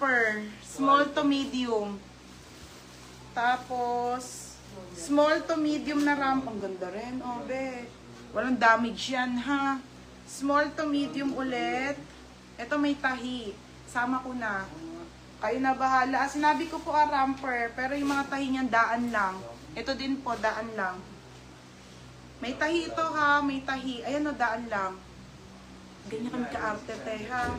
romper. Small to medium. Tapos, small to medium na romper. Ang ganda rin, oh, be. Walang damage yan, ha. Small to medium ulit. Ito may tahi. Sama ko na. Kayo na bahala. Sinabi ko po romper, pero yung mga tahi niyan daan lang. Ito din po, daan lang. May tahi ito, ha. May tahi. Ayan, o, daan lang. Ganyan kami ka-arte, te, ha.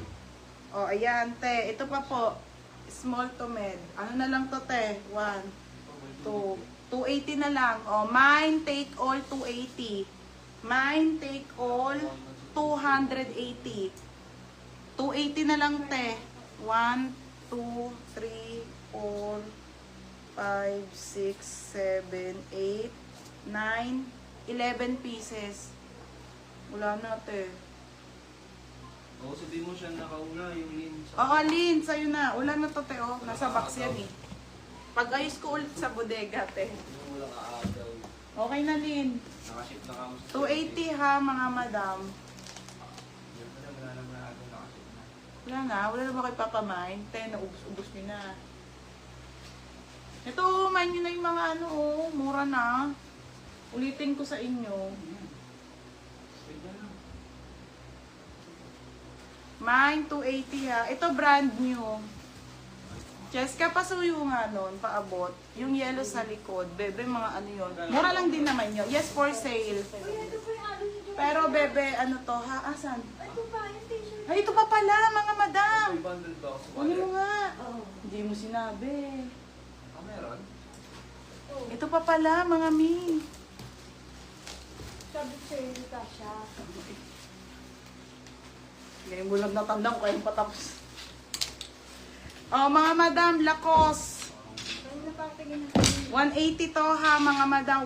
O, ayan, te. Ito pa po. Small to med. Ano na lang to, te? 1, 2. 280 na lang. O, mine, take all, 280. Mine, take all, 280. 280 na lang, te. 1, 2, 3, 4, 5, 6, 7, 8, 9, 11 pieces. Wala na, te. Oo, sabihin mo siya nakauna, yung lin. Oo, Lin, sa'yo na. Wala na to, te, oh. Nasa box yan, eh. Pag-ayos ko ulit sa bodega, te. Yung wala kaagaw. Okay na, Lin. Nakaship na kamo sa 280 ha, mga madam. Wala naman agad nakaship na. Wala na. Wala na ba kay Papa Mine? Te, naubos-ubos nyo na. Ito, mine nyo na yung mga ano, oh. Mura na. Ulitin ko sa inyo. Mine, 280 ha. Ito, brand new. Cheska, pasuyo nga nun, paabot. Yung yellow sa likod. Bebe, mga ano yun. Mura lang din naman yun. Yes, for sale. Pero, bebe, ano to ha? Asan? Ay, ito pa pala, mga madam. May bundle box. Kunin mo nga. Hindi mo sinabi. Ah, meron? Ito pa pala, mga mi. Sabi ko sa'yo, Natasha. Ngayon mo lang natandang ko yung patapos. Oh, mga madam, Lacoste. 180 to ha, mga madam.